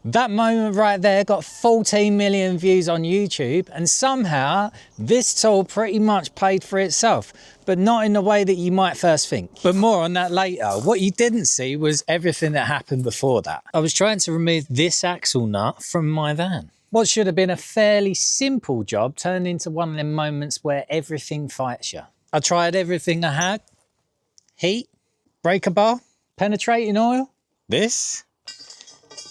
That moment right there got 14 million views on YouTube, and somehow this tool pretty much paid for itself, but not in the way that you might first think. But more on that later. What you didn't see was everything that happened before that. I was trying to remove this axle nut from my van. What should have been a fairly simple job turned into one of them moments where everything fights you. I tried everything I had. Heat, breaker bar, penetrating oil, this,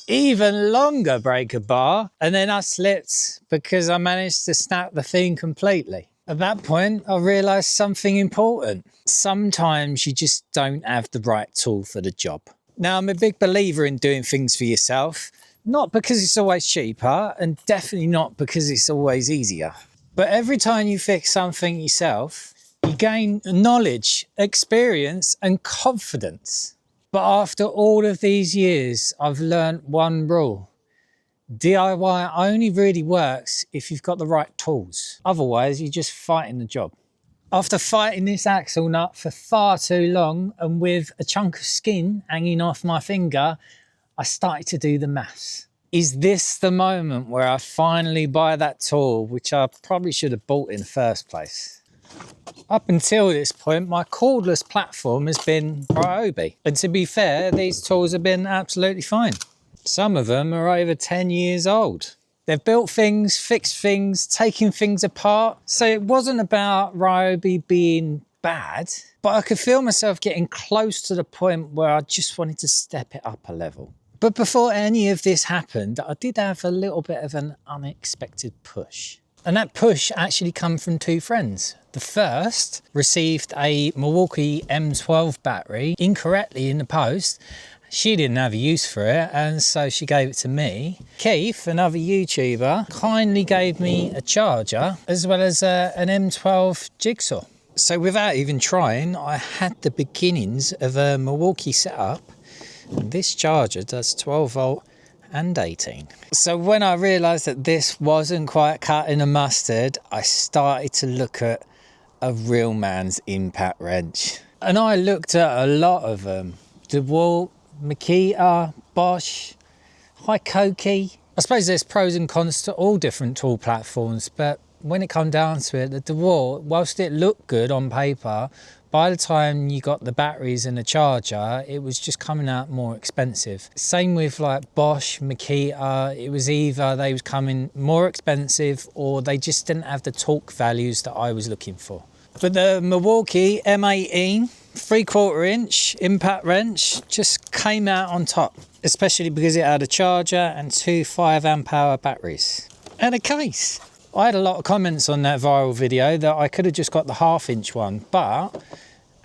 even longer breaker bar, and then I slipped because I managed to snap the thing completely. At that point, I realised something important. Sometimes you just don't have the right tool for the job. Now, I'm a big believer in doing things for yourself, not because it's always cheaper, and definitely not because it's always easier. But every time you fix something yourself, you gain knowledge, experience, and confidence. But after all of these years, I've learned one rule. DIY only really works if you've got the right tools. Otherwise, you're just fighting the job. After fighting this axle nut for far too long and with a chunk of skin hanging off my finger, I started to do the maths. Is this the moment where I finally buy that tool, which I probably should have bought in the first place? Up until this point, my cordless platform has been Ryobi. And to be fair, these tools have been absolutely fine. Some of them are over 10 years old. They've built things, fixed things, taken things apart. So it wasn't about Ryobi being bad, but I could feel myself getting close to the point where I just wanted to step it up a level. But before any of this happened, I did have a little bit of an unexpected push. And that push actually come from two friends. The first received a Milwaukee M12 battery incorrectly in the post. She didn't have a use for it, and so she gave it to me. Keith, another YouTuber, kindly gave me a charger as well as an M12 jigsaw. So without even trying, I had the beginnings of a Milwaukee setup. This charger does 12 volt and 18. So when I realised that this wasn't quite cutting the mustard, I started to look at a real man's impact wrench. And I looked at a lot of them. DeWalt, Makita, Bosch, Hikoki. I suppose there's pros and cons to all different tool platforms, but when it come down to it, the DeWalt, whilst it looked good on paper, by the time you got the batteries and the charger, it was just coming out more expensive. Same with like Bosch, Makita, it was either they was coming more expensive or they just didn't have the torque values that I was looking for. But the Milwaukee M18 3/4 inch impact wrench just came out on top, especially because it had a charger and two 5 amp hour batteries and a case. I had a lot of comments on that viral video that I could have just got the 1/2 inch one, but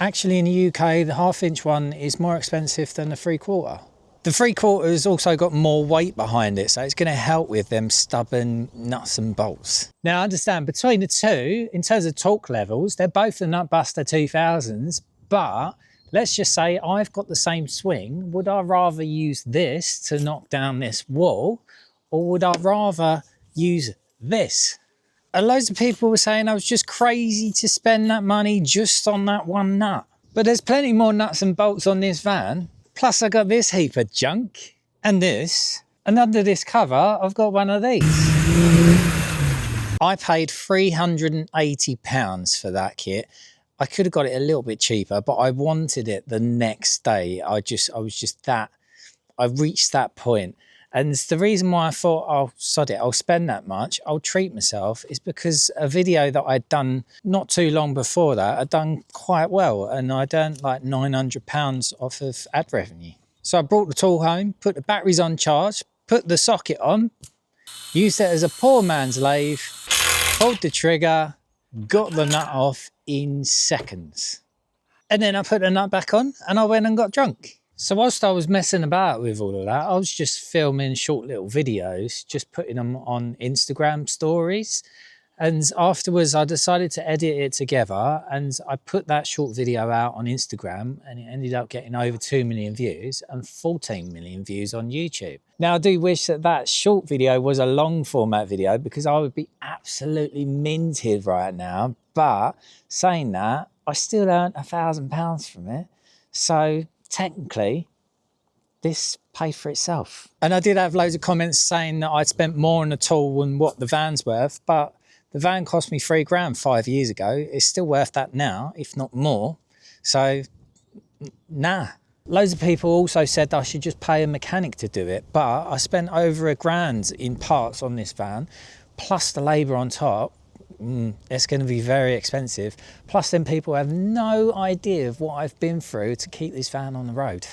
actually in the UK, the 1/2 inch one is more expensive than the 3/4. The 3/4 has also got more weight behind it, so it's going to help with them stubborn nuts and bolts. Now I understand between the two, in terms of torque levels, they're both the Nutbuster 2000s, but let's just say I've got the same swing. Would I rather use this to knock down this wall, or would I rather use this? And loads of people were saying I was just crazy to spend that money just on that one nut. But there's plenty more nuts and bolts on this van. Plus I got this heap of junk and this. And under this cover, I've got one of these. I paid £380 for that kit. I could have got it a little bit cheaper, but I wanted it the next day. I reached that point. And the reason why I thought, oh, sod it, I'll spend that much, I'll treat myself, is because a video that I'd done not too long before that, I'd done quite well, and I'd earned like £900 off of ad revenue. So I brought the tool home, put the batteries on charge, put the socket on, used it as a poor man's lathe, pulled the trigger, got the nut off in seconds. And then I put the nut back on and I went and got drunk. So whilst I was messing about with all of that, I was just filming short little videos, just putting them on Instagram stories. And afterwards I decided to edit it together, and I put that short video out on Instagram, and it ended up getting over 2 million views and 14 million views on YouTube. Now I do wish that that short video was a long format video, because I would be absolutely minted right now. But saying that, I still earned £1,000 from it. So technically, this paid for itself. And I did have loads of comments saying that I'd spent more on the tool than what the van's worth, but the van cost me £3,000 5 years ago. It's still worth that now, if not more. So, nah. Loads of people also said that I should just pay a mechanic to do it, but I spent over £1,000 in parts on this van, plus the labour on top. It's going to be very expensive. Plus then people have no idea of what I've been through to keep this van on the road.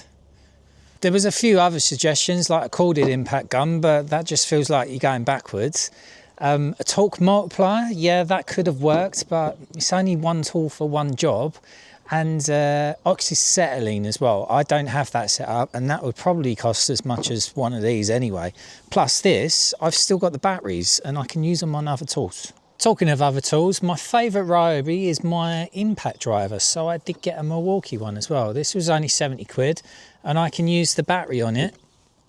There was a few other suggestions like a corded impact gun, but that just feels like you're going backwards. A torque multiplier, yeah, that could have worked, but it's only one tool for one job. And oxyacetylene as well. I don't have that set up, and that would probably cost as much as one of these anyway. Plus this, I've still got the batteries and I can use them on other tools. Talking of other tools, my favourite Ryobi is my impact driver, so I did get a Milwaukee one as well. This was only 70 quid and I can use the battery on it.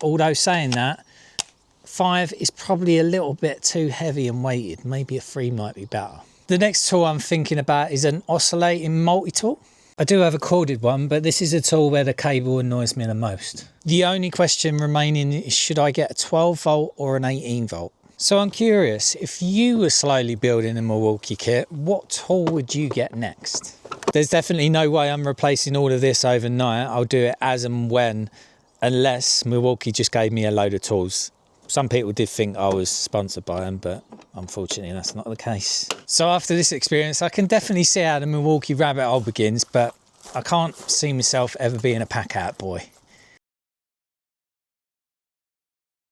Although saying that, 5 is probably a little bit too heavy and weighted. Maybe a 3 might be better. The next tool I'm thinking about is an oscillating multi-tool. I do have a corded one, but this is a tool where the cable annoys me the most. The only question remaining is, should I get a 12 volt or an 18 volt? So I'm curious, if you were slowly building a Milwaukee kit, what tool would you get next? There's definitely no way I'm replacing all of this overnight. I'll do it as and when, unless Milwaukee just gave me a load of tools. Some people did think I was sponsored by them, but unfortunately that's not the case. So after this experience, I can definitely see how the Milwaukee rabbit hole begins, but I can't see myself ever being a pack out boy.